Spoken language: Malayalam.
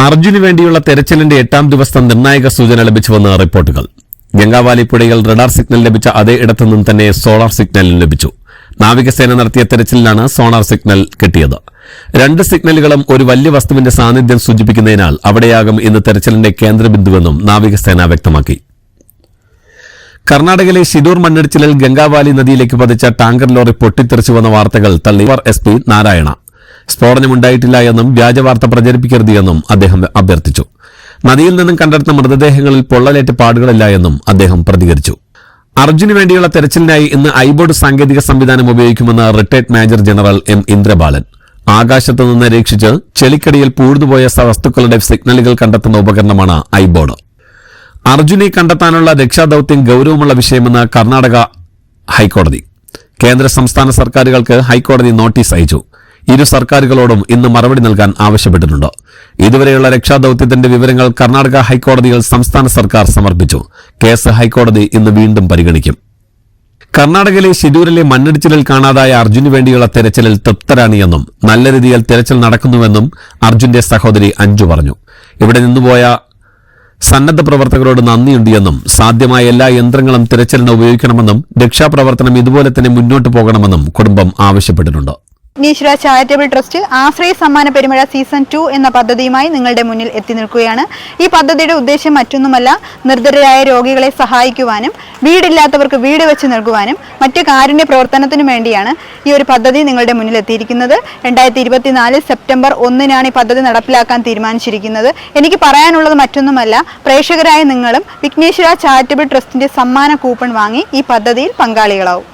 അർജുന് വേണ്ടിയുള്ള തെരച്ചിലിന്റെ 8ാം ദിവസം നിർണായക സൂചന ലഭിച്ചുവെന്ന് റിപ്പോർട്ടുകൾ. ഗംഗാവാലി പുഴയിൽ റഡാർ സിഗ്നൽ ലഭിച്ച അതേ ഇടത്തുനിന്നും തന്നെ സോളാർ സിഗ്നലും ലഭിച്ചു. നാവികസേന നടത്തിയ തെരച്ചിലിലാണ് സോണാർ സിഗ്നൽ കിട്ടിയത്. 2 സിഗ്നലുകളും ഒരു വലിയ വസ്തുവിന്റെ സാന്നിധ്യം സൂചിപ്പിക്കുന്നതിനാൽ അവിടെയാകും ഇന്ന് തെരച്ചിലിന്റെ കേന്ദ്രബിന്ദുവെന്നും നാവികസേന വ്യക്തമാക്കി. കർണാടകയിലെ ഷിരൂർ മണ്ണിടിച്ചിലിൽ ഗംഗാവാലി നദിയിലേക്ക് പതിച്ച ടാങ്കർ ലോറി പൊട്ടിത്തെറിച്ചുവെന്ന വാർത്തകൾ തള്ളി SP നാരായണ. സ്ഫോടനമുണ്ടായിട്ടില്ല എന്നും വ്യാജവാർത്ത പ്രചരിപ്പിക്കരുത് എന്നും അദ്ദേഹം അഭ്യർത്ഥിച്ചു. നദിയിൽ നിന്നും കണ്ടെടുത്ത മൃതദേഹങ്ങളിൽ പൊള്ളലേറ്റ പാടുകളില്ല എന്നും അദ്ദേഹം പ്രതികരിച്ചു. അർജുന് വേണ്ടിയുള്ള തെരച്ചിലിനായി ഇന്ന് ഐബോർഡ് സാങ്കേതിക സംവിധാനം ഉപയോഗിക്കുമെന്ന് retired major general M. Indrabalan. ആകാശത്ത് നിന്ന് നിരീക്ഷിച്ച് ചെളിക്കടിയിൽ പൂഴ്ന്നുപോയ വസ്തുക്കളുടെ സിഗ്നലുകൾ കണ്ടെത്തുന്ന ഉപകരണമാണ് ഐബോർഡ്. അർജുനെ കണ്ടെത്താനുള്ള രക്ഷാദൌത്യം ഗൌരവമുള്ള വിഷയമെന്ന് കർണാടക ഹൈക്കോടതി. കേന്ദ്ര സംസ്ഥാന സർക്കാരുകൾക്ക് ഹൈക്കോടതി നോട്ടീസ് അയച്ചു. ഇരു സർക്കാരുകളോടും ഇന്ന് മറുപടി നൽകാൻ ആവശ്യപ്പെട്ടിട്ടുണ്ട്. ഇതുവരെയുള്ള രക്ഷാദൌത്യത്തിന്റെ വിവരങ്ങൾ കർണാടക ഹൈക്കോടതിയിൽ സംസ്ഥാന സർക്കാർ സമർപ്പിച്ചു. കേസ് ഹൈക്കോടതി ഇന്ന് വീണ്ടും പരിഗണിക്കും. കർണാടകയിലെ ഷിരൂരിലെ മണ്ണിടിച്ചിലിൽ കാണാതായ അർജുന് വേണ്ടിയുള്ള തെരച്ചിലിൽ തൃപ്തരാണിയെന്നും നല്ല രീതിയിൽ തെരച്ചിൽ നടക്കുന്നുവെന്നും അർജുന്റെ സഹോദരി അഞ്ജു പറഞ്ഞു. ഇവിടെ നിന്നുപോയ സന്നദ്ധ പ്രവർത്തകരോട് നന്ദിയുണ്ട് എന്നും സാധ്യമായ എല്ലാ യന്ത്രങ്ങളും തെരച്ചിലിന് ഉപയോഗിക്കണമെന്നും രക്ഷാപ്രവർത്തനം ഇതുപോലെ തന്നെ മുന്നോട്ട് പോകണമെന്നും കുടുംബം ആവശ്യപ്പെട്ടിട്ടുണ്ട്. വിഘ്നേശ്വര ചാരിറ്റബിൾ ട്രസ്റ്റ് ആശ്രയ സമ്മാന പെരുമഴ സീസൺ 2 എന്ന പദ്ധതിയുമായി നിങ്ങളുടെ മുന്നിൽ എത്തി നിൽക്കുകയാണ്. ഈ പദ്ധതിയുടെ ഉദ്ദേശം മറ്റൊന്നുമല്ല, നിർധരരായ രോഗികളെ സഹായിക്കുവാനും വീടില്ലാത്തവർക്ക് വീട് വെച്ച് നൽകുവാനും മറ്റ് കാരുണ്യ പ്രവർത്തനത്തിനും വേണ്ടിയാണ് ഈ ഒരു പദ്ധതി നിങ്ങളുടെ മുന്നിൽ എത്തിയിരിക്കുന്നത്. 2024 സെപ്റ്റംബർ 1-നാണ് ഈ പദ്ധതി നടപ്പിലാക്കാൻ തീരുമാനിച്ചിരിക്കുന്നത്. എനിക്ക് പറയാനുള്ളത് മറ്റൊന്നുമല്ല, പ്രേക്ഷകരായ നിങ്ങളും വിഘ്നേശ്വര ചാരിറ്റബിൾ ട്രസ്റ്റിന്റെ സമ്മാന കൂപ്പൺ വാങ്ങി ഈ പദ്ധതിയിൽ പങ്കാളികളാവും.